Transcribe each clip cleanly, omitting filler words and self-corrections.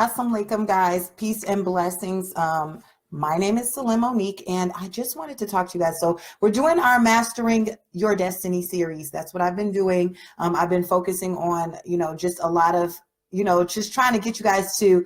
Assalamu alaikum, guys. Peace and blessings. My name is Celin Monique, and I just wanted to talk to you guys. So we're doing our Mastering Your Destiny series. That's what I've been doing. I've been focusing on, just a lot of, just trying to get you guys to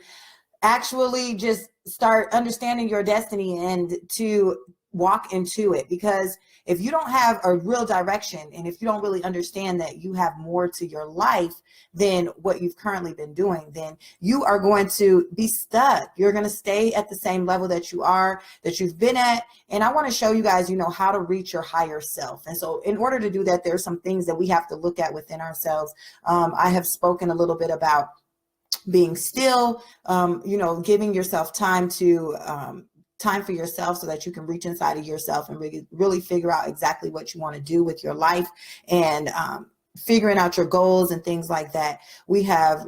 actually just start understanding your destiny and to walk into it. Because if you don't have a real direction, and if you don't really understand that you have more to your life than what you've currently been doing, then you are going to be stuck. You're going to stay at the same level that you've been at. And I want to show you guys, how to reach your higher self. And so in order to do that, there's some things that we have to look at within ourselves. I have spoken a little bit about being still, giving yourself time for yourself so that you can reach inside of yourself and really figure out exactly what you want to do with your life, and figuring out your goals and things like that. We have,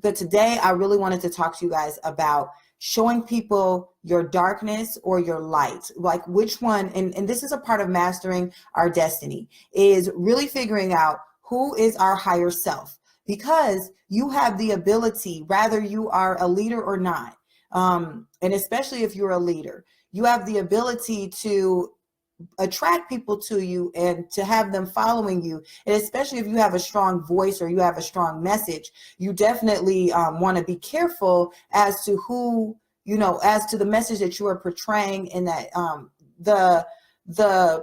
but today I really wanted to talk to you guys about showing people your darkness or your light, like which one. And this is a part of mastering our destiny, is really figuring out who is our higher self. Because you have the ability, whether you are a leader or not, and especially if you're a leader, you have the ability to attract people to you and to have them following you. And especially if you have a strong voice or you have a strong message, you definitely want to be careful as to who, as to the message that you are portraying, and that the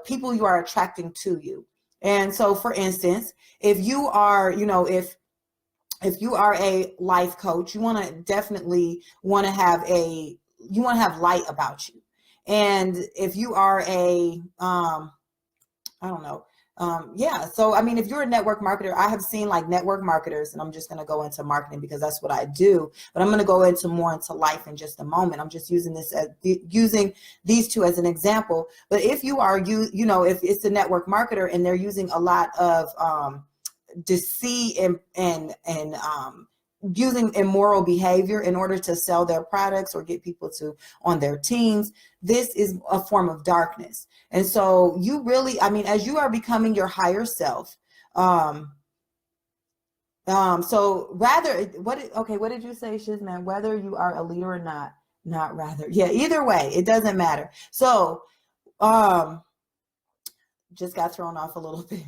people you are attracting to you. And so, for instance, if you are, if you are a life coach, you want to definitely have light about you. And if you are if you're a network marketer, I have seen like network marketers, and I'm just going to go into marketing because that's what I do, but I'm going to go more into life in just a moment. I'm just using these two as an example. But if you are, if it's a network marketer and they're using a lot of, deceit and using immoral behavior in order to sell their products or get people on their teams, this is a form of darkness. And so you really, as you are becoming your higher self, so rather, what did you say, Shizman? Whether you are a leader or not rather. Yeah, either way, it doesn't matter. So, just got thrown off a little bit.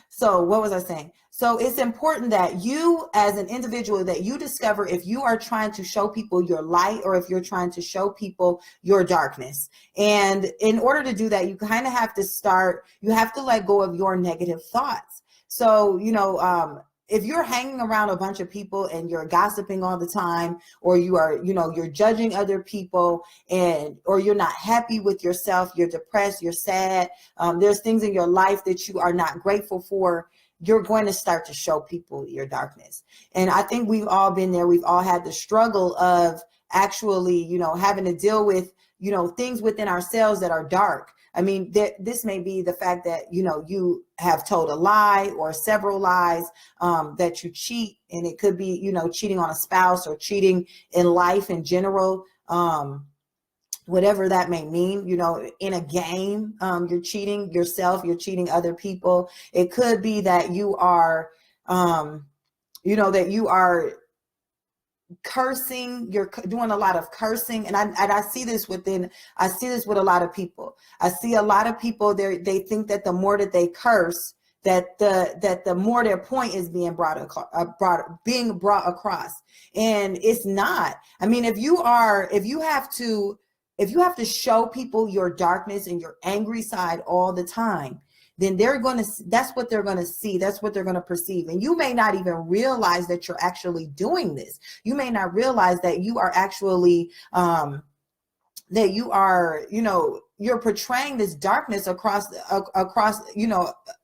So what was I saying? So it's important that you as an individual, that you discover if you are trying to show people your light or if you're trying to show people your darkness. And in order to do that, you kind of have to let go of your negative thoughts. So, if you're hanging around a bunch of people and you're gossiping all the time, or you are, you're judging other people, or you're not happy with yourself, you're depressed, you're sad, there's things in your life that you are not grateful for, you're going to start to show people your darkness. And I think we've all been there. We've all had the struggle of actually, having to deal with, things within ourselves that are dark. This may be the fact that, you have told a lie or several lies, that you cheat. And it could be, cheating on a spouse or cheating in life in general, whatever that may mean. In a game, you're cheating yourself, you're cheating other people. It could be that you are, that you are cursing, you're doing a lot of cursing. And I see this with a lot of people. I see a lot of people there, they think that the more that they curse, that the more their point is being brought across. And it's not. If you have to show people your darkness and your angry side all the time, then that's what they're going to see. That's what they're going to perceive. And you may not even realize that you're actually doing this. You may not realize that you are actually, you're portraying this darkness across,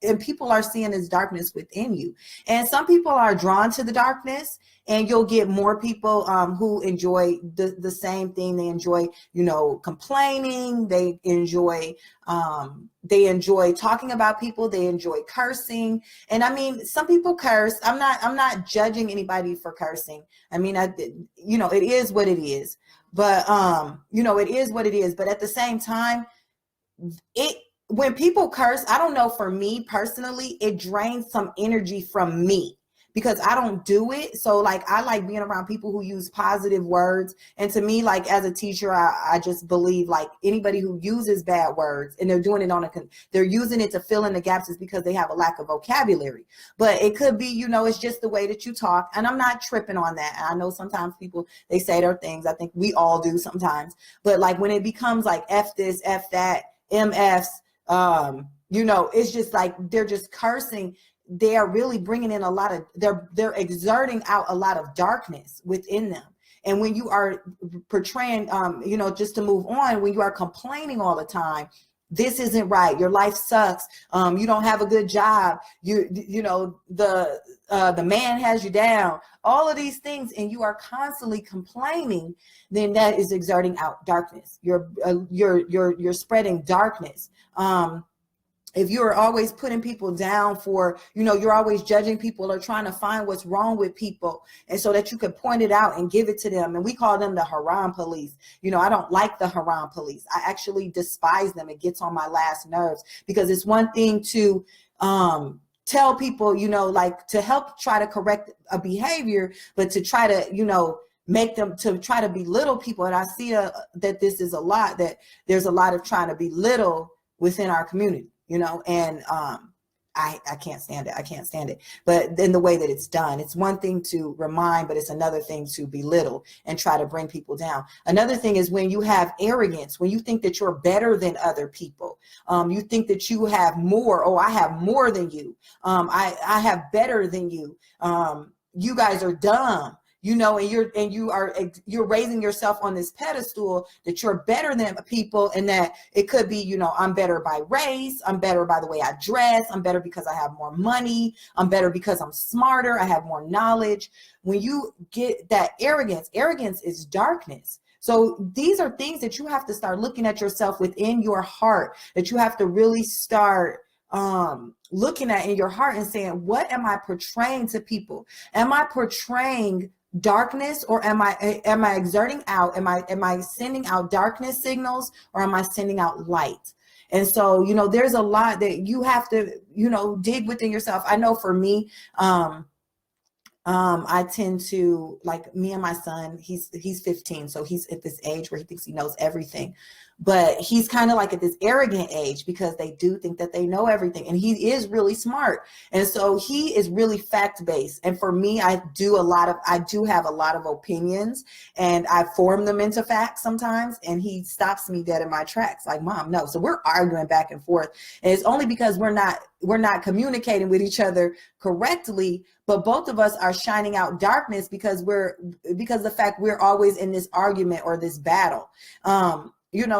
and people are seeing this darkness within you. And some people are drawn to the darkness, and you'll get more people who enjoy the same thing. They enjoy, complaining. They enjoy talking about people. They enjoy cursing. And some people curse. I'm not judging anybody for cursing. It is what it is. But, it is what it is. But at the same time, when people curse, I don't know, for me personally, it drains some energy from me. because I don't do it. So like, I like being around people who use positive words. And to me, like as a teacher, I just believe like anybody who uses bad words and they're doing it they're using it to fill in the gaps is because they have a lack of vocabulary. But it could be, it's just the way that you talk. And I'm not tripping on that. I know sometimes people, they say their things. I think we all do sometimes. But like when it becomes like F this, F that, MFs, it's just like they're just cursing. They are really bringing in a lot of, they're exerting out a lot of darkness within them. And when you are portraying, just to move on, when you are complaining all the time, this isn't right, your life sucks, you don't have a good job, the man has you down, all of these things, and you are constantly complaining, then that is exerting out darkness. You're spreading darkness. If you're always putting people down for, you're always judging people or trying to find what's wrong with people, and so that you can point it out and give it to them. And we call them the Haram police. I don't like the Haram police. I actually despise them. It gets on my last nerves, because it's one thing to tell people, like to help try to correct a behavior, but to try to, make them to try to belittle people. And I see that this is a lot, that there's a lot of trying to belittle within our community. And I can't stand it. I can't stand it. But in the way that it's done, it's one thing to remind, but it's another thing to belittle and try to bring people down. Another thing is when you have arrogance, when you think that you're better than other people, you think that you have more. Oh, I have more than you. I have better than you. You guys are dumb. And you're raising yourself on this pedestal that you're better than people, and that it could be, I'm better by race, I'm better by the way I dress, I'm better because I have more money, I'm better because I'm smarter, I have more knowledge. When you get that arrogance is darkness. So these are things that you have to start looking at yourself within your heart, that you have to really start looking at in your heart and saying, what am I portraying to people? Am I portraying darkness, or am I exerting out? Am I sending out darkness signals, or am I sending out light? And so, there's a lot that you have to, dig within yourself. I know for me, I tend to, like, me and my son, he's 15. So he's at this age where he thinks he knows everything, but he's kind of like at this arrogant age, because they do think that they know everything, and he is really smart. And so he is really fact-based. And for me, I do have a lot of opinions, and I form them into facts sometimes. And he stops me dead in my tracks, like, Mom, no. So we're arguing back and forth. And it's only because we're not communicating with each other correctly, but both of us are shining out darkness because the fact we're always in this argument or this battle.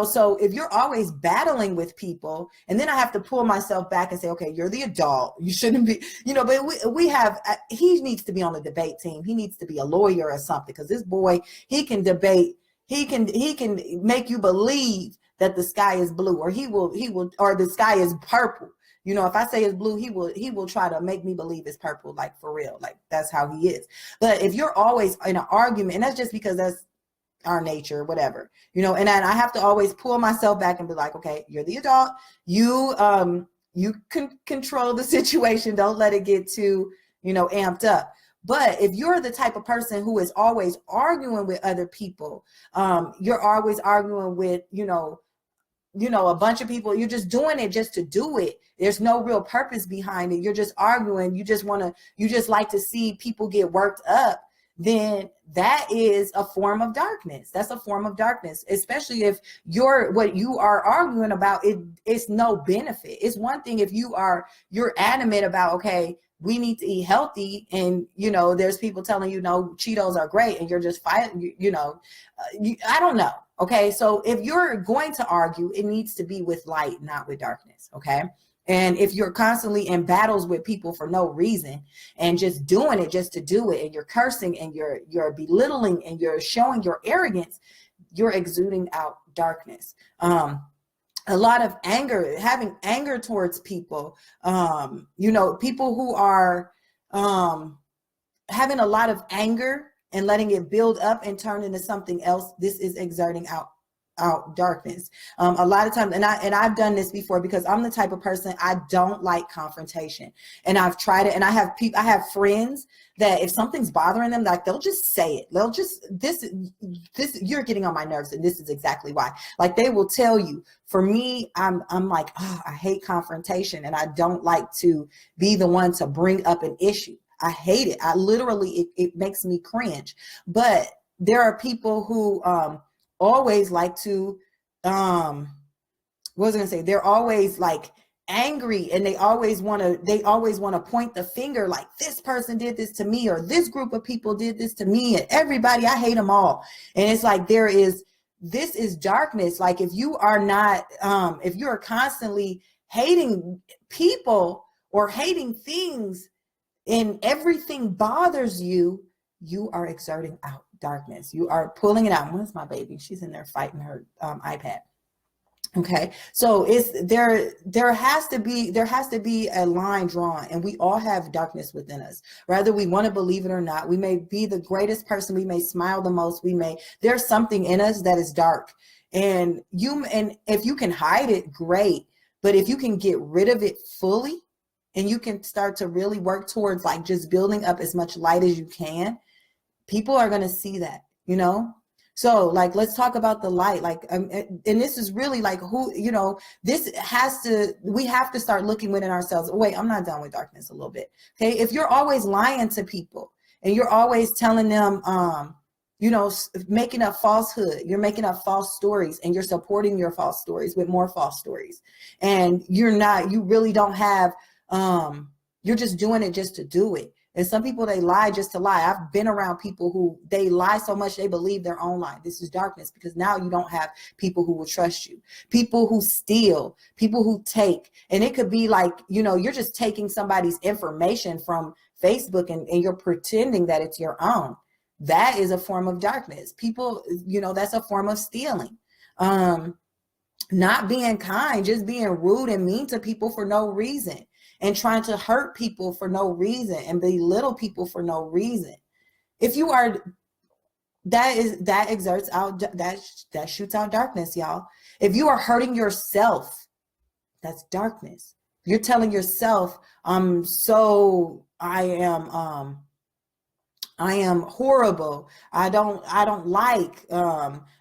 So if you're always battling with people, and then I have to pull myself back and say, okay, you're the adult, you shouldn't be, but he needs to be on the debate team. He needs to be a lawyer or something, because this boy, he can debate, he can make you believe that the sky is blue, or or the sky is purple. If I say it's blue, he will try to make me believe it's purple, like for real, like that's how he is. But if you're always in an argument, and that's just because that's our nature, whatever, and then I have to always pull myself back and be like, okay, you're the adult, you can control the situation, don't let it get too, amped up. But if you're the type of person who is always arguing with other people, you're always arguing with, a bunch of people, you're just doing it just to do it. There's no real purpose behind it. You're just arguing. You just like to see people get worked up. Then that is a form of darkness. That's a form of darkness, especially if what you are arguing about, it's no benefit. It's one thing if you're adamant about, okay, we need to eat healthy, and there's people telling you, no, Cheetos are great, and you're just fighting, I don't know. Okay, so if you're going to argue, it needs to be with light, not with darkness. Okay. And if you're constantly in battles with people for no reason and just doing it just to do it, and you're cursing and you're belittling and you're showing your arrogance, you're exuding out darkness. A lot of anger, having anger towards people, people who are having a lot of anger and letting it build up and turn into something else. This is exerting out out darkness. A lot of times, and I've done this before because I'm the type of person, I don't like confrontation. And I've tried it, and I have friends that if something's bothering them, like they'll just say it. They'll just, this, you're getting on my nerves, and this is exactly why. Like they will tell you. For me, I'm like, oh, I hate confrontation, and I don't like to be the one to bring up an issue. I hate it. I literally, it makes me cringe. But there are people who always like to, what was I gonna say? They're always like angry, and they always want to point the finger, like this person did this to me, or this group of people did this to me, and everybody, I hate them all. And it's like this is darkness. Like if you are not, if you're constantly hating people or hating things, and everything bothers you, you are exerting out darkness. You are pulling it out. Where's my baby? She's in there fighting her iPad. Okay, so there has to be a line drawn, and we all have darkness within us, whether we want to believe it or not. We may be the greatest person, we may smile the most, there's something in us that is dark, and if you can hide it, great. But if you can get rid of it fully, and you can start to really work towards like just building up as much light as you can, people are going to see that, you know? So like, let's talk about the light. Like, and this is really like we have to start looking within ourselves. Wait, I'm not done with darkness a little bit. Okay. If you're always lying to people, and you're always telling them, making up falsehood, you're making up false stories, and you're supporting your false stories with more false stories. And you really don't have, you're just doing it just to do it. And some people, they lie just to lie. I've been around people who they lie so much they believe their own lie. This is darkness, because now you don't have people who will trust you. People who steal, people who take, and it could be like, you're just taking somebody's information from Facebook and you're pretending that it's your own. That is a form of darkness. People, that's a form of stealing. Not being kind, just being rude and mean to people for no reason, and trying to hurt people for no reason, and belittle people for no reason. If you are, that exerts out, that shoots out darkness, y'all. If you are hurting yourself, that's darkness. You're telling yourself, I am horrible. I don't like,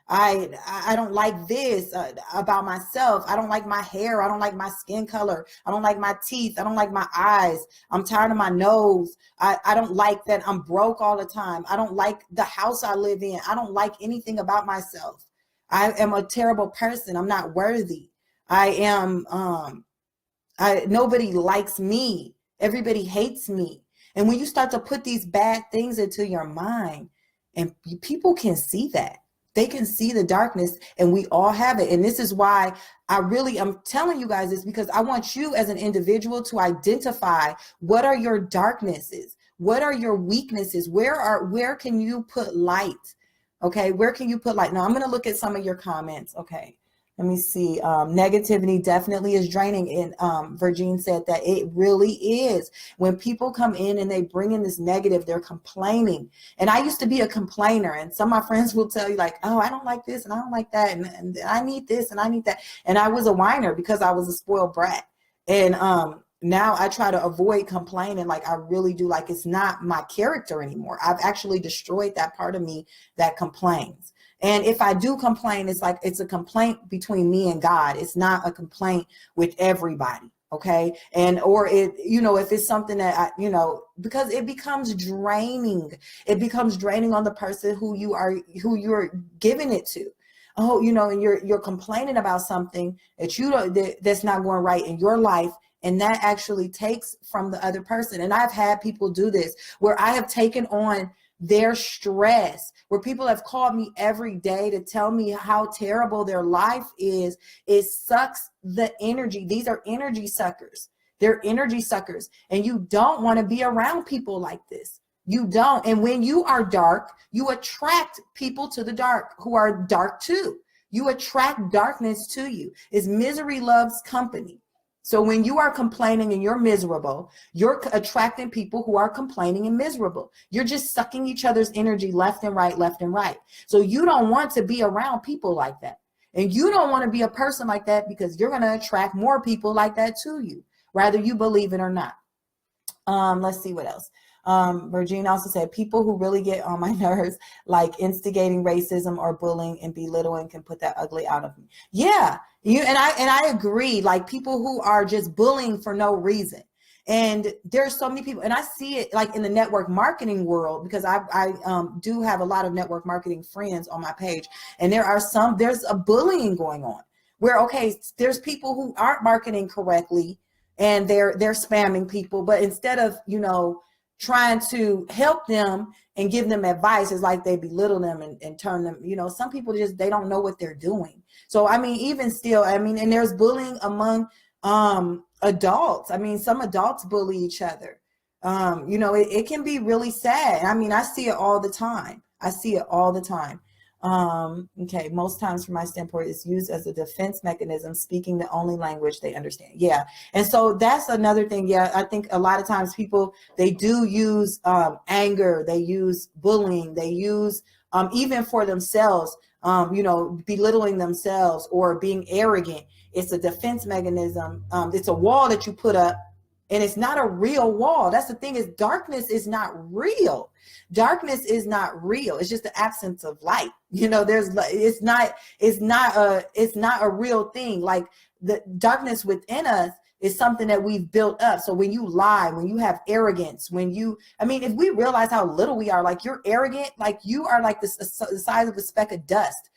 I don't like this about myself. I don't like my hair. I don't like my skin color. I don't like my teeth. I don't like my eyes. I'm tired of my nose. I don't like that I'm broke all the time. I don't like the house I live in. I don't like anything about myself. I am a terrible person. I'm not worthy. Nobody likes me. Everybody hates me. And when you start to put these bad things into your mind, and people can see that, they can see the darkness, and we all have it. And this is why I'm telling you guys this, because I want you as an individual to identify what are your darknesses, what are your weaknesses, where can you put light? Okay, where can you put light? Now I'm going to look at some of your comments. Okay. Let me see. Negativity definitely is draining. And Virgin said that it really is. When people come in and they bring in this negative, they're complaining. And I used to be a complainer. And some of my friends will tell you like, oh, I don't like this and I don't like that. And I need this and I need that. And I was a whiner because I was a spoiled brat. And now I try to avoid complaining. Like I really do. Like it's not my character anymore. I've actually destroyed that part of me that complains. And if I do complain, it's like it's a complaint between me and God. It's not a complaint with everybody. Okay. And, or it, if it's something that because it becomes draining. It becomes draining on the person who you're giving it to. Oh, and you're complaining about something that that's not going right in your life. And that actually takes from the other person. And I've had people do this where I have taken on their stress, where people have called me every day to tell me how terrible their life is. It sucks the energy. These are energy suckers. They're energy suckers. And you don't want to be around people like this. You don't. And when you are dark, you attract people to the dark who are dark too. You attract darkness to you. It's misery loves company. So when you are complaining and you're miserable, you're attracting people who are complaining and miserable. You're just sucking each other's energy left and right, left and right. So you don't want to be around people like that. And you don't want to be a person like that, because you're going to attract more people like that to you, whether you believe it or not. Let's see what else. Virginia also said, people who really get on my nerves, like instigating racism or bullying and belittling, can put that ugly out of me. Yeah, I agree. Like people who are just bullying for no reason. And there's so many people, and I see it like in the network marketing world, because I do have a lot of network marketing friends on my page, and there's a bullying going on where, okay, there's people who aren't marketing correctly, and they're spamming people, but instead of, trying to help them and give them advice, it's like they belittle them and turn them, some people just, they don't know what they're doing. So, I mean, even still, and there's bullying among adults. I mean, some adults bully each other. It can be really sad. I mean, I see it all the time. Okay, most times from my standpoint, it's used as a defense mechanism, speaking the only language they understand. Yeah, and so that's another thing. Yeah, I think a lot of times people, they do use anger, they use bullying, they use even for themselves, belittling themselves or being arrogant. It's a defense mechanism. It's a wall that you put up, and it's not a real wall. That's the thing, is darkness is not real. Darkness is not real. It's just the absence of light. It's not a real thing. Like the darkness within us is something that we've built up. So when you lie, when you have arrogance, if we realize how little we are, like you're arrogant, like you are like the size of a speck of dust,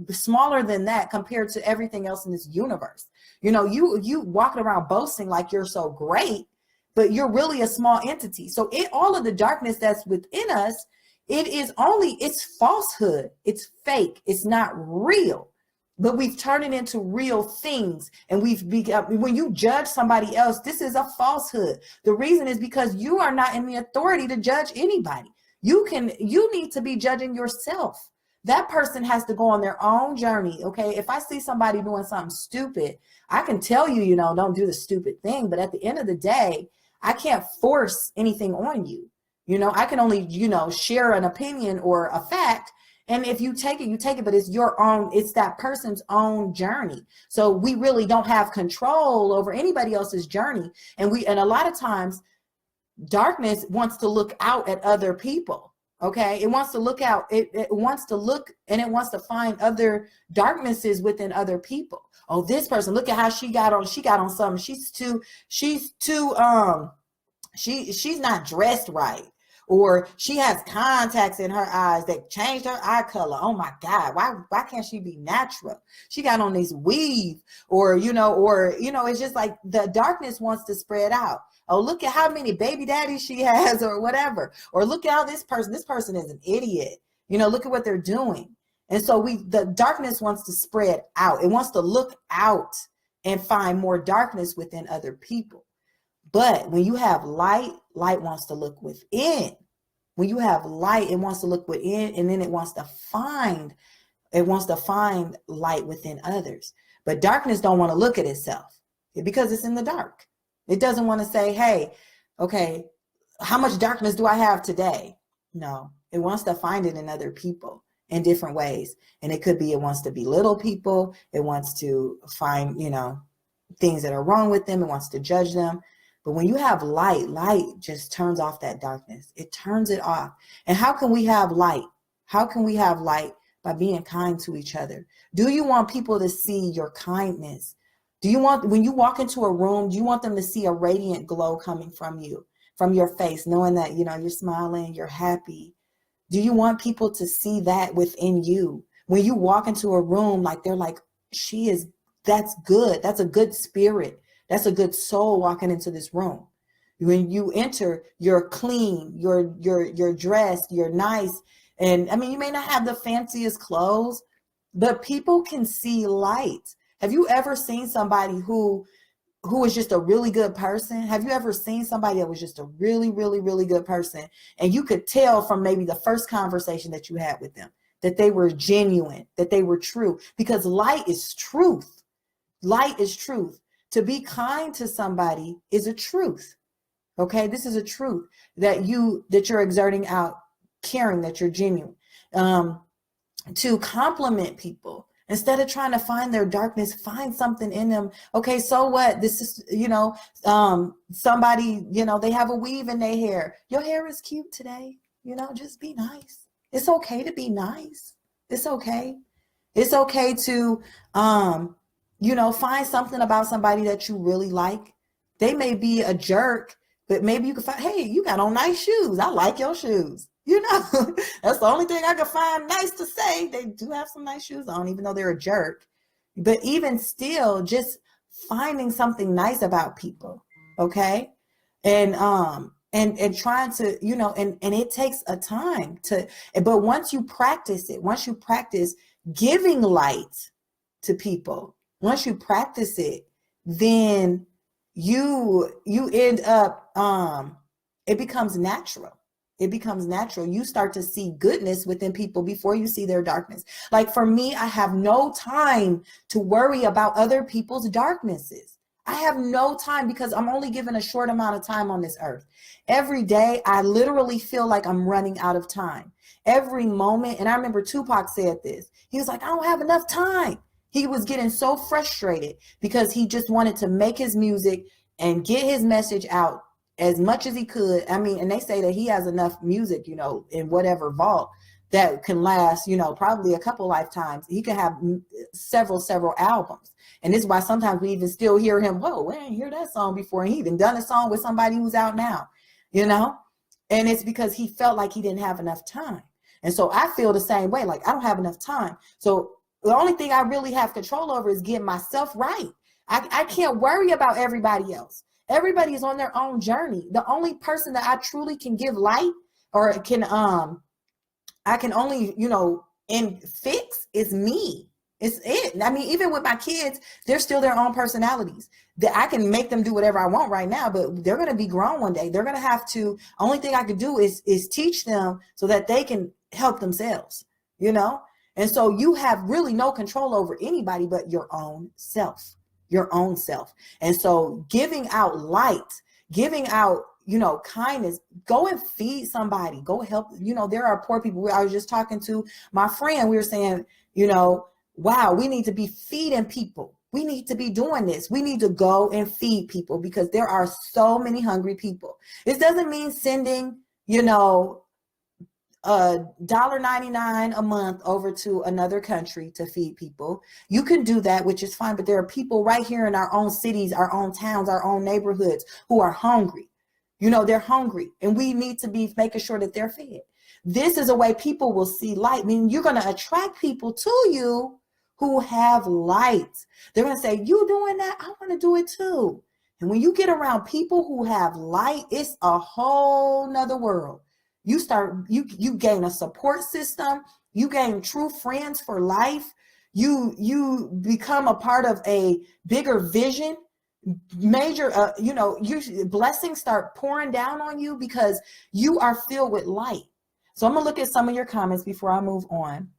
smaller than that compared to everything else in this universe. You walking around boasting like you're so great, but you're really a small entity. So all of the darkness that's within us, it's falsehood. It's fake. It's not real, but we've turned it into real things. And when you judge somebody else, this is a falsehood. The reason is because you are not in the authority to judge anybody. You need to be judging yourself. That person has to go on their own journey. Okay. If I see somebody doing something stupid, I can tell you, don't do the stupid thing. But at the end of the day, I can't force anything on you. I can only, share an opinion or a fact. And if you take it, you take it, but it's that person's own journey. So we really don't have control over anybody else's journey. And a lot of times darkness wants to look out at other people. Okay. It wants to look out. It wants to look, and it wants to find other darknesses within other people. Oh, this person, look at how she got on something. She's not dressed right, or she has contacts in her eyes that changed her eye color. Oh my God, why can't she be natural? She got on this weave, or it's just like the darkness wants to spread out. Oh, look at how many baby daddies she has, or whatever. Or look at how this person is an idiot. Look at what they're doing. And so the darkness wants to spread out. It wants to look out and find more darkness within other people. But when you have light wants to look within. When you have light, it wants to look within, and then it wants to find light within others. But darkness don't want to look at itself because it's in the dark. It doesn't want to say, hey, okay, how much darkness do I have today? No, it wants to find it in other people in different ways. And it could be, it wants to belittle people. It wants to find, things that are wrong with them. It wants to judge them. But when you have light just turns off that darkness. It turns it off. And how can we have light? How can we have light? By being kind to each other. Do you want people to see your kindness? When you walk into a room, do you want them to see a radiant glow coming from you, from your face, knowing that, you're smiling, you're happy? Do you want people to see that within you? When you walk into a room, like they're like, that's good. That's a good spirit. That's a good soul walking into this room. When you enter, you're clean, you're dressed, you're nice. And you may not have the fanciest clothes, but people can see light. Have you ever seen somebody who is just a really good person? Have you ever seen somebody that was just a really, really, really good person, and you could tell from maybe the first conversation that you had with them that they were genuine, that they were true? Because light is truth. Light is truth. To be kind to somebody is a truth. Okay, this is a truth that you're exerting out, caring, that you're genuine. To compliment people. Instead of trying to find their darkness, find something in them. Okay, so what? This is, somebody, they have a weave in their hair. Your hair is cute today. Just be nice. It's okay to be nice. It's okay. It's okay to, find something about somebody that you really like. They may be a jerk, but maybe you can find, hey, you got on nice shoes. I like your shoes. That's the only thing I could find nice to say. They do have some nice shoes on, even though they're a jerk. But even still, just finding something nice about people, okay? And trying to, and it takes a time but once you practice giving light to people, once you practice it, then you end up, it becomes natural. It becomes natural. You start to see goodness within people before you see their darkness. Like for me, I have no time to worry about other people's darknesses. I have no time because I'm only given a short amount of time on this earth. Every day, I literally feel like I'm running out of time. Every moment, and I remember Tupac said this. He was like, I don't have enough time. He was getting so frustrated because he just wanted to make his music and get his message out as much as he could. I mean, and they say that he has enough music, in whatever vault that can last, probably a couple lifetimes. He can have several albums. And this is why sometimes we even still hear him, whoa, we didn't hear that song before. And he even done a song with somebody who's out now, and it's because he felt like he didn't have enough time. And so I feel the same way, like I don't have enough time. So the only thing I really have control over is getting myself right. I can't worry about everybody else. Everybody is on their own journey. The only person that I truly can give light or I can only, fix is me. It's it. I mean, even with my kids, they're still their own personalities. That I can make them do whatever I want right now, but they're going to be grown one day. They're going to have to, only thing I could do is teach them so that they can help themselves, And so you have really no control over anybody but your own self. And so giving out light, giving out, kindness, go and feed somebody, go help, there are poor people. I was just talking to my friend. We were saying, wow, we need to be feeding people. We need to be doing this. We need to go and feed people because there are so many hungry people. This doesn't mean sending, $1.99 a month over to another country to feed people. You can do that, which is fine, but there are people right here in our own cities, our own towns, our own neighborhoods who are hungry. They're hungry, and we need to be making sure that they're fed. This is a way people will see light. I mean, you're going to attract people to you who have light. They're going to say, you doing that? I want to do it too. And when you get around people who have light, it's a whole nother world. You gain a support system. You gain true friends for life. You become a part of a bigger vision. Major, blessings start pouring down on you because you are filled with light. So I'm gonna look at some of your comments before I move on.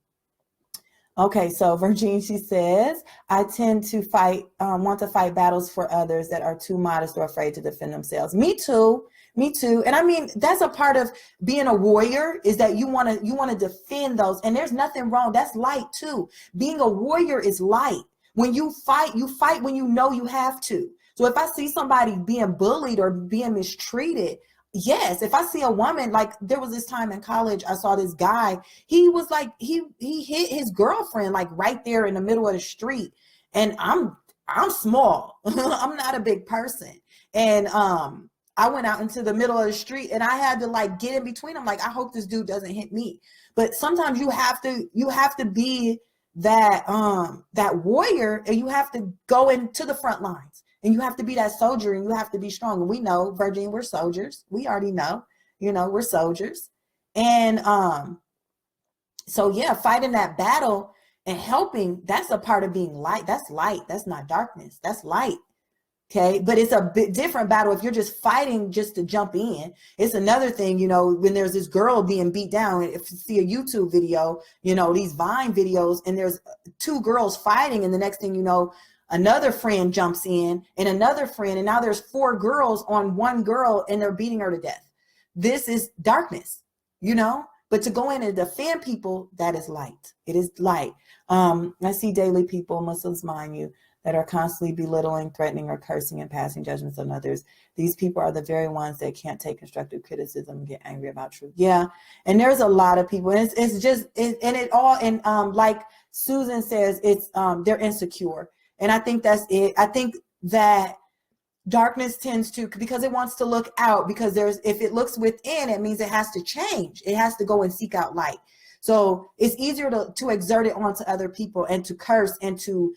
Okay, so Virginia, she says, I tend to want to fight battles for others that are too modest or afraid to defend themselves. Me too. And I mean, that's a part of being a warrior, is that you want to defend those. And there's nothing wrong. That's light too. Being a warrior is light. When you fight when you know you have to. So if I see somebody being bullied or being mistreated, yes. If I see a woman, like there was this time in college, I saw this guy, he was like, he hit his girlfriend, like right there in the middle of the street. And I'm small. I'm not a big person. And, I went out into the middle of the street and I had to like get in between them. Like, I hope this dude doesn't hit me. But sometimes you have to be that warrior, and you have to go into the front lines, and you have to be that soldier, and you have to be strong. And we know, Virginia, we're soldiers. We already know, we're soldiers. And so yeah, fighting that battle and helping, that's a part of being light. That's light. That's not darkness. That's light. Okay, but it's a bit different battle if you're just fighting just to jump in. It's another thing, when there's this girl being beat down. If you see a YouTube video, these Vine videos, and there's two girls fighting, and the next thing you know, another friend jumps in, and another friend, and now there's 4 girls on one girl, and they're beating her to death. This is darkness, But to go in and defend people, that is light. It is light. I see daily people, Muslims, mind you, that are constantly belittling, threatening, or cursing and passing judgments on others. These people are the very ones that can't take constructive criticism and get angry about truth. Yeah, and there's a lot of people, and it's just, like Susan says, it's they're insecure, and I think that's it. I think that darkness tends to, because it wants to look out, because if it looks within, it means it has to change. It has to go and seek out light. So it's easier to exert it onto other people and to curse and to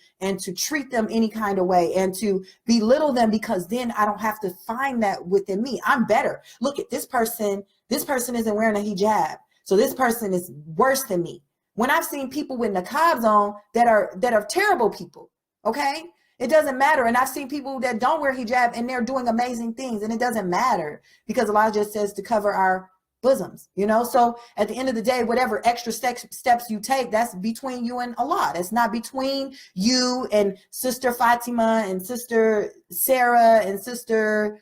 treat them any kind of way and to belittle them, because then I don't have to find that within me. I'm better. Look at this person. This person isn't wearing a hijab, so this person is worse than me. When I've seen people with niqabs on that are terrible people, okay? It doesn't matter. And I've seen people that don't wear hijab and they're doing amazing things, and it doesn't matter, because Allah just says to cover our bosoms, So at the end of the day, whatever extra steps you take, that's between you and Allah. That's not between you and Sister Fatima and Sister Sarah and Sister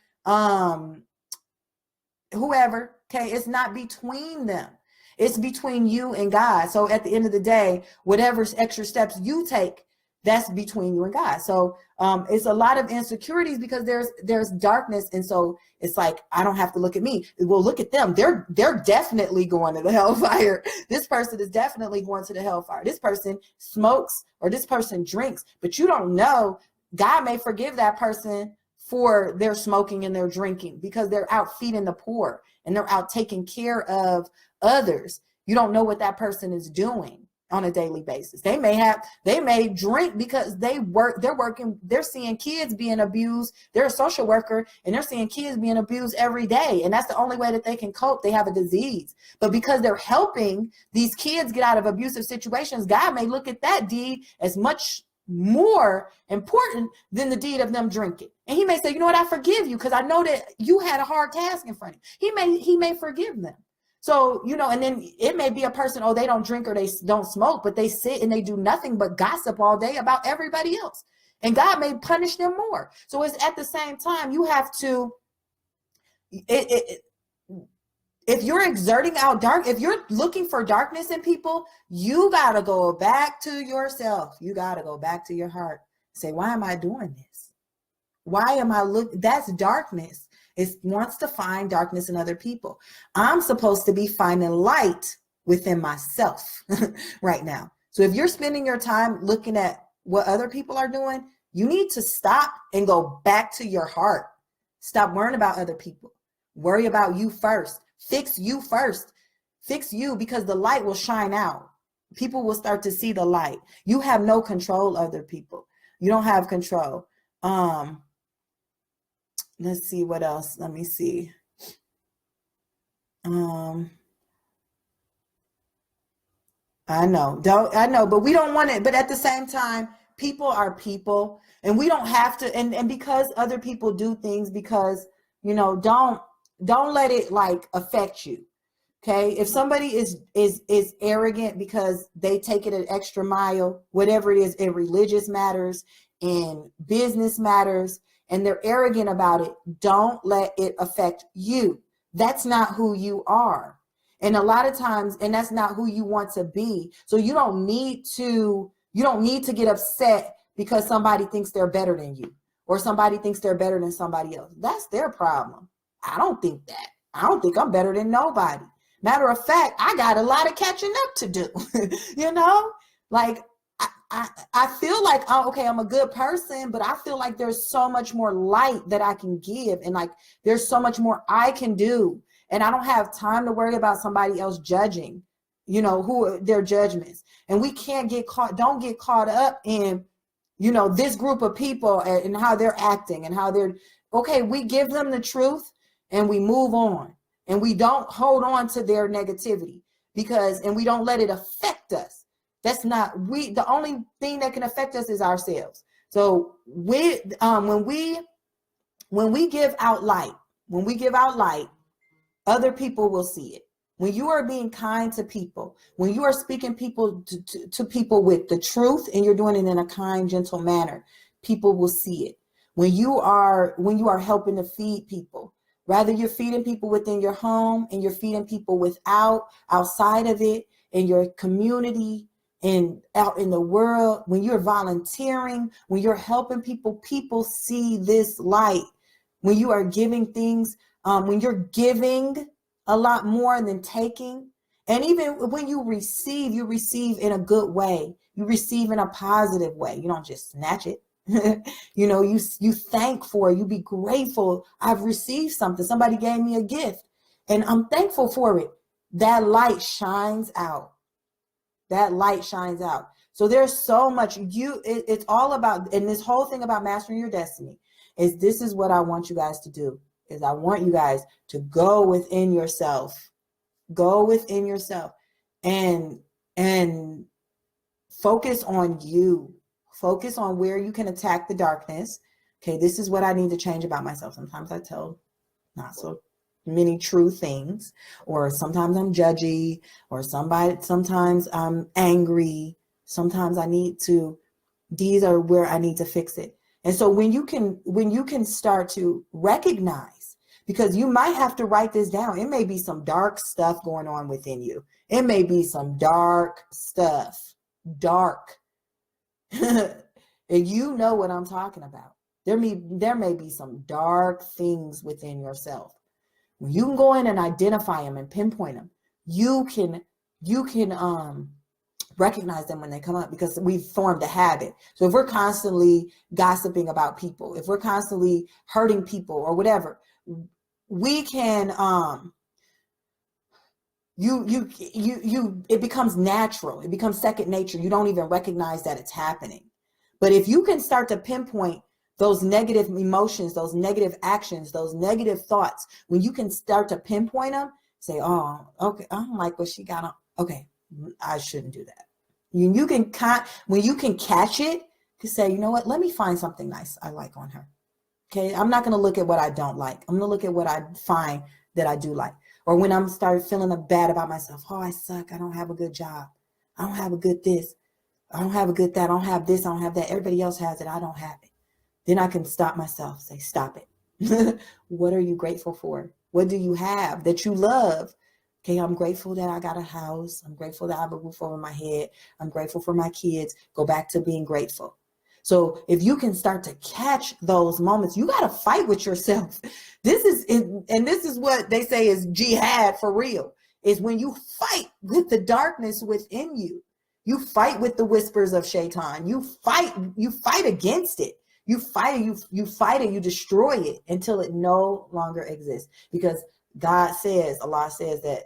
whoever. Okay, it's not between them. It's between you and God. So at the end of the day, whatever extra steps you take, that's between you and God. So it's a lot of insecurities because there's darkness. And so it's like, I don't have to look at me. Well, look at them. They're definitely going to the hellfire. This person is definitely going to the hellfire. This person smokes or this person drinks, but you don't know. God may forgive that person for their smoking and their drinking because they're out feeding the poor and they're out taking care of others. You don't know what that person is doing on a daily basis. They may drink because they're seeing kids being abused. They're a social worker and they're seeing kids being abused every day. And that's the only way that they can cope. They have a disease. But because they're helping these kids get out of abusive situations, God may look at that deed as much more important than the deed of them drinking. And he may say, you know what, I forgive you because I know that you had a hard task in front of you. He may forgive them. So, and then it may be a person, they don't drink or they don't smoke, but they sit and they do nothing but gossip all day about everybody else. And God may punish them more. So it's at the same time, you have to, if you're exerting out if you're looking for darkness in people, you got to go back to yourself. You got to go back to your heart. Say, why am I doing this? Why am I that's darkness. It wants to find darkness in other people. I'm supposed to be finding light within myself right now. So if you're spending your time looking at what other people are doing, you need to stop and go back to your heart. Stop worrying about other people. Worry about you first. Fix you first. Fix you, because the light will shine out. People will start to see the light. You have no control of other people. You don't have control. Let's see what else. Let me see. I know, but we don't want it. But at the same time, people are people, and we don't have to. And because other people do things, because don't let it like affect you. Okay, if somebody is arrogant because they take it an extra mile, whatever it is, in religious matters, in business matters, and they're arrogant about it, don't let it affect you. That's not who you are. And a lot of times, and that's not who you want to be. So you don't need to get upset because somebody thinks they're better than you, or somebody thinks they're better than somebody else. That's their problem. I don't think that. I don't think I'm better than nobody. Matter of fact, I got a lot of catching up to do. Like I feel like, I'm a good person, but I feel like there's so much more light that I can give. And like, there's so much more I can do. And I don't have time to worry about somebody else judging, who their judgments. And we don't get caught up in, this group of people and how they're acting and how we give them the truth and we move on, and we don't hold on to their negativity and we don't let it affect us. That's not the only thing that can affect us is ourselves. So when we give out light, other people will see it. When you are being kind to people, when you are speaking to people with the truth and you're doing it in a kind, gentle manner, people will see it. When you are helping to feed people, Rather you're feeding people within your home and you're feeding people outside of it, in your community and out in the world. When you're volunteering, when you're helping people, people see this light. When you are giving things, when you're giving a lot more than taking. And even when you receive in a good way. You receive in a positive way. You don't just snatch it. You thank for it. You be grateful. I've received something. Somebody gave me a gift and I'm thankful for it. That light shines out. That light shines out. So there's so much it's all about, and this whole thing about mastering your destiny is, this is what I want you guys to do, is I want you guys to go within yourself and focus on you. Focus on where you can attack the darkness. Okay, this is what I need to change about myself. Sometimes I tell not so many true things, or sometimes I'm judgy, or sometimes I'm angry. Sometimes these are where I need to fix it. And so when you can start to recognize, because you might have to write this down. It may be some dark stuff going on within you. It may be some dark stuff, dark. And you know what I'm talking about. There may be some dark things within yourself. When you can go in and identify them and pinpoint them, you can recognize them when they come up, because we've formed a habit. So if we're constantly gossiping about people, if we're constantly hurting people or whatever, we can it becomes natural. It becomes second nature. You don't even recognize that it's happening. But if you can start to pinpoint those negative emotions, those negative actions, those negative thoughts, when you can start to pinpoint them, say, oh, okay, I don't like what she got on. Okay, I shouldn't do that. When you can catch it, to say, you know what, let me find something nice I like on her. Okay, I'm not going to look at what I don't like. I'm going to look at what I find that I do like. Or when I'm started feeling bad about myself, oh, I suck. I don't have a good job. I don't have a good this. I don't have a good that. I don't have this. I don't have that. Everybody else has it. I don't have it. Then I can stop myself, say, stop it. What are you grateful for? What do you have that you love? Okay, I'm grateful that I got a house. I'm grateful that I have a roof over my head. I'm grateful for my kids. Go back to being grateful. So if you can start to catch those moments, you got to fight with yourself. This is what they say is jihad for real, is when you fight with the darkness within you. You fight with the whispers of Shaitan. You fight against it. You fight it, you destroy it until it no longer exists. Because Allah says that,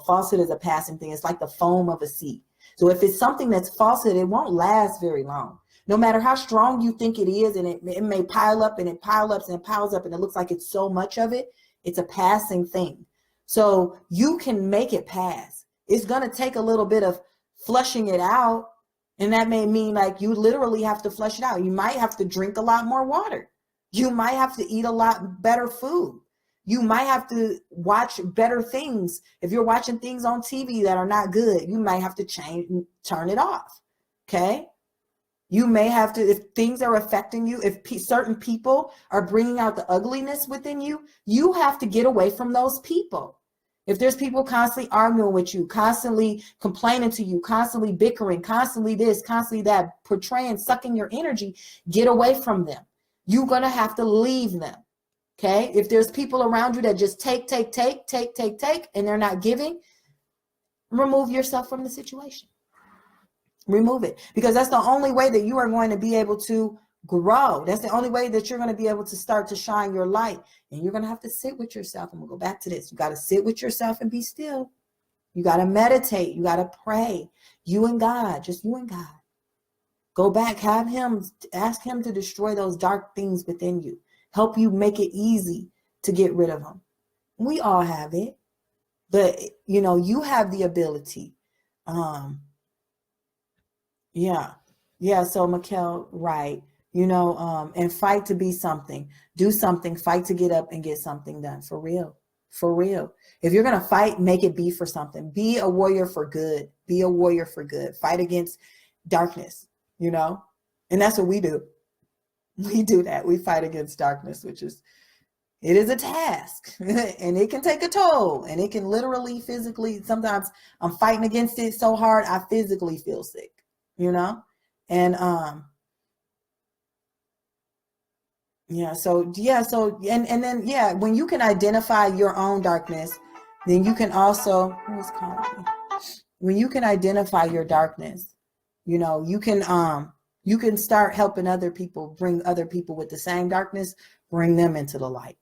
falsehood is a passing thing. It's like the foam of a sea. So if it's something that's falsehood, it won't last very long. No matter how strong you think it is, and it may pile up and it piles up and it piles up and it looks like it's so much of it, it's a passing thing. So you can make it pass. It's going to take a little bit of flushing it out. And that may mean like you literally have to flush it out. You might have to drink a lot more water. You might have to eat a lot better food. You might have to watch better things. If you're watching things on TV that are not good, you might have to turn it off. Okay. You may have to, if things are affecting you, if certain people are bringing out the ugliness within you, you have to get away from those people. If there's people constantly arguing with you, constantly complaining to you, constantly bickering, constantly this, constantly that, sucking your energy, get away from them. You're going to have to leave them. Okay. If there's people around you that just take, and they're not giving, remove yourself from the situation. Remove it, because that's the only way that you are going to be able to grow. That's the only way that you're going to be able to start to shine your light. And you're going to have to sit with yourself. And we'll go back to this. You got to sit with yourself and be still. You got to meditate. You got to pray. You and God, just you and God. Go back, ask him to destroy those dark things within you. Help you make it easy to get rid of them. We all have it, but you have the ability. Yeah. So Mikkel, right. And fight to be something, do something, fight to get up and get something done. For real. If you're going to fight, make it be for something. Be a warrior for good. Fight against darkness, and that's what we do. We do that. We fight against darkness, which is It is a task and it can take a toll, and it can literally physically, sometimes I'm fighting against it so hard I physically feel sick, you know? And and then when you can identify your own darkness, then you can also, who's calling me? When you can identify your darkness, you can start helping other people, bring other people with the same darkness, bring them into the light.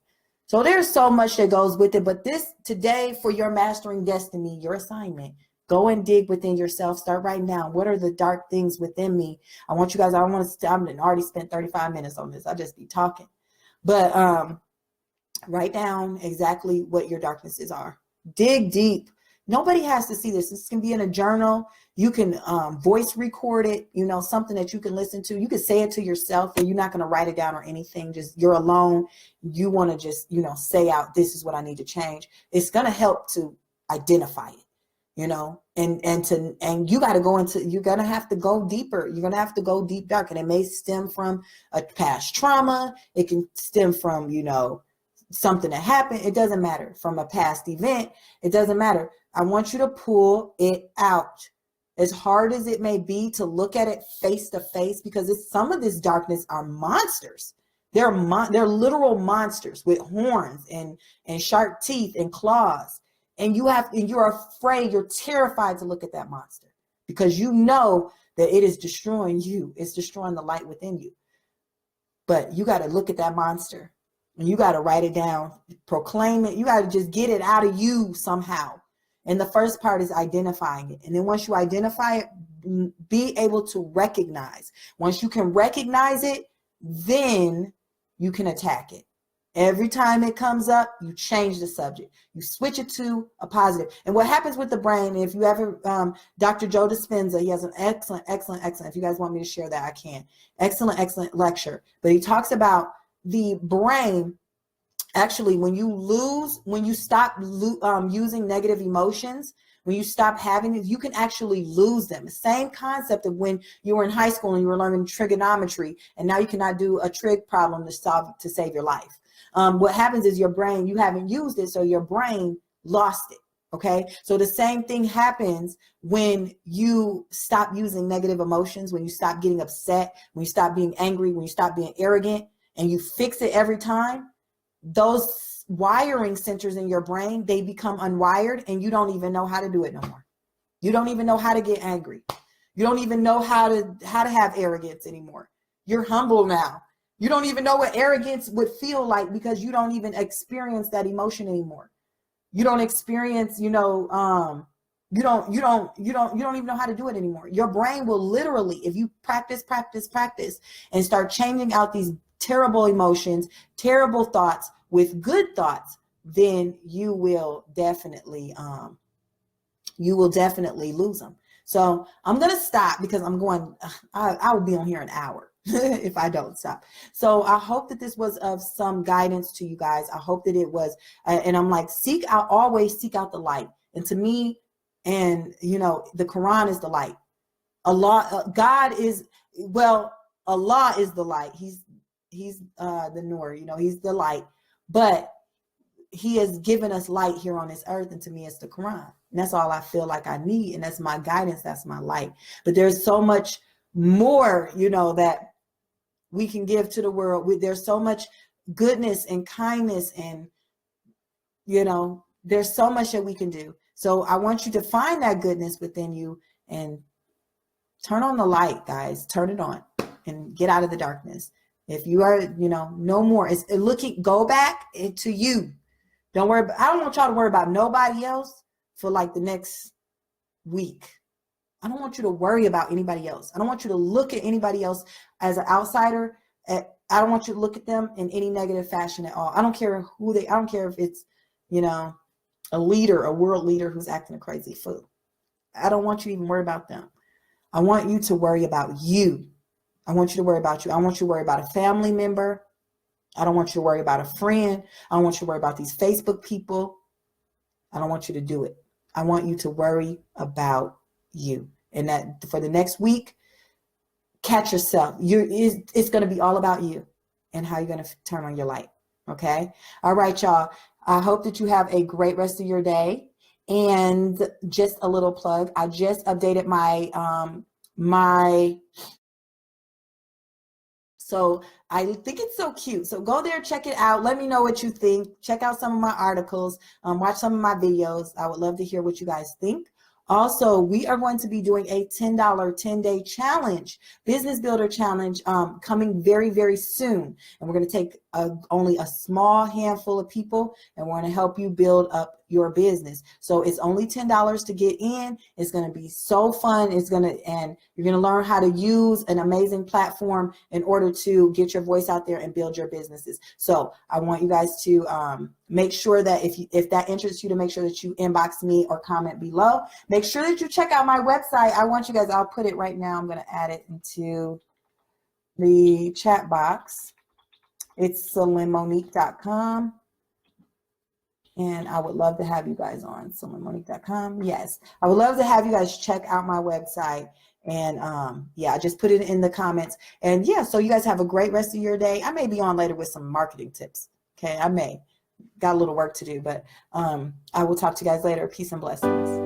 So there's so much that goes with it. But this today, for your mastering destiny, your assignment, go and dig within yourself. Start writing down, what are the dark things within me? I want you guys, I don't want to, I've already spent 35 minutes on this. I'll just be talking. But write down exactly what your darknesses are. Dig deep. Nobody has to see this. This can be in a journal. You can voice record it, something that you can listen to. You can say it to yourself, and you're not going to write it down or anything. Just you're alone. You want to just, say out, this is what I need to change. It's going to help to identify it, and you got to go into, you're going to have to go deeper. You're going to have to go deep dark. And it may stem from a past trauma. It can stem from, something that happened. It doesn't matter. From a past event. It doesn't matter. I want you to pull it out. As hard as it may be to look at it face to face, because some of this darkness are monsters. They're literal monsters with horns and sharp teeth and claws. And you're afraid, you're terrified to look at that monster, because you know that it is destroying you. It's destroying the light within you. But you got to look at that monster, and you got to write it down, proclaim it. You got to just get it out of you somehow. And the first part is identifying it. And then once you identify it, be able to recognize. Once you can recognize it, then you can attack it. Every time it comes up, you change the subject. You switch it to a positive. And what happens with the brain, if you ever, Dr. Joe Dispenza, he has an excellent, if you guys want me to share that, I can. Excellent lecture. But he talks about the brain. Actually, when you stop using negative emotions, when you stop having it, you can actually lose them. The same concept of when you were in high school and you were learning trigonometry, and now you cannot do a trig problem to save your life. What happens is your brain, you haven't used it, so your brain lost it. Okay, so the same thing happens when you stop using negative emotions, when you stop getting upset, when you stop being angry, when you stop being arrogant, and you fix it every time. Those wiring centers in your brain, they become unwired, and you don't even know how to do it no more. You don't even know how to get angry. You don't even know how to have arrogance anymore. You're humble now. You don't even know what arrogance would feel like, because you don't even experience that emotion anymore. You don't experience, you don't even know how to do it anymore. Your brain will literally, if you practice and start changing out these terrible emotions, terrible thoughts with good thoughts, then you will definitely lose them. So I'm going to stop, because I will be on here an hour if I don't stop. So I hope that this was of some guidance to you guys. I hope that it was, and I'm like, always seek out the light. And to me, and the Quran is the light. Allah is the light. He's the Nur, he's the light, but he has given us light here on this earth. And to me, it's the Quran. And that's all I feel like I need. And that's my guidance. That's my light. But there's so much more, that we can give to the world. There's so much goodness and kindness, and, there's so much that we can do. So I want you to find that goodness within you and turn on the light, guys. Turn it on and get out of the darkness. If you are, no more. Go back into you. Don't worry. I don't want y'all to worry about nobody else for like the next week. I don't want you to worry about anybody else. I don't want you to look at anybody else as an outsider. I don't want you to look at them in any negative fashion at all. I don't care I don't care if it's, a leader, a world leader who's acting a crazy fool. I don't want you to even worry about them. I want you to worry about you. I want you to worry about you. I want you to worry about a family member. I don't want you to worry about a friend. I don't want you to worry about these Facebook people. I don't want you to do it. I want you to worry about you. And that for the next week, catch yourself. It's going to be all about you and how you're going to turn on your light. Okay. All right, y'all. I hope that you have a great rest of your day. And just a little plug, I just updated my so I think it's so cute. So go there, check it out. Let me know what you think. Check out some of my articles, watch some of my videos. I would love to hear what you guys think. Also, we are going to be doing a $10 10-day challenge, business builder challenge, coming very, very soon. And we're going to take only a small handful of people, and we're going to help you build up your business. So it's only $10 to get in. It's going to be so fun. And you're going to learn how to use an amazing platform in order to get your voice out there and build your businesses. So I want you guys to make sure that if that interests you, to make sure that you inbox me or comment below. Make sure that you check out my website. I want you guys, I'll put it right now. I'm going to add it into the chat box. It's celinmonique.com. And I would love to have you guys on celinmonique.com. Yes, I would love to have you guys check out my website. And yeah, I just put it in the comments. And yeah, so you guys have a great rest of your day. I may be on later with some marketing tips. Okay, I may. Got a little work to do, but I will talk to you guys later. Peace and blessings.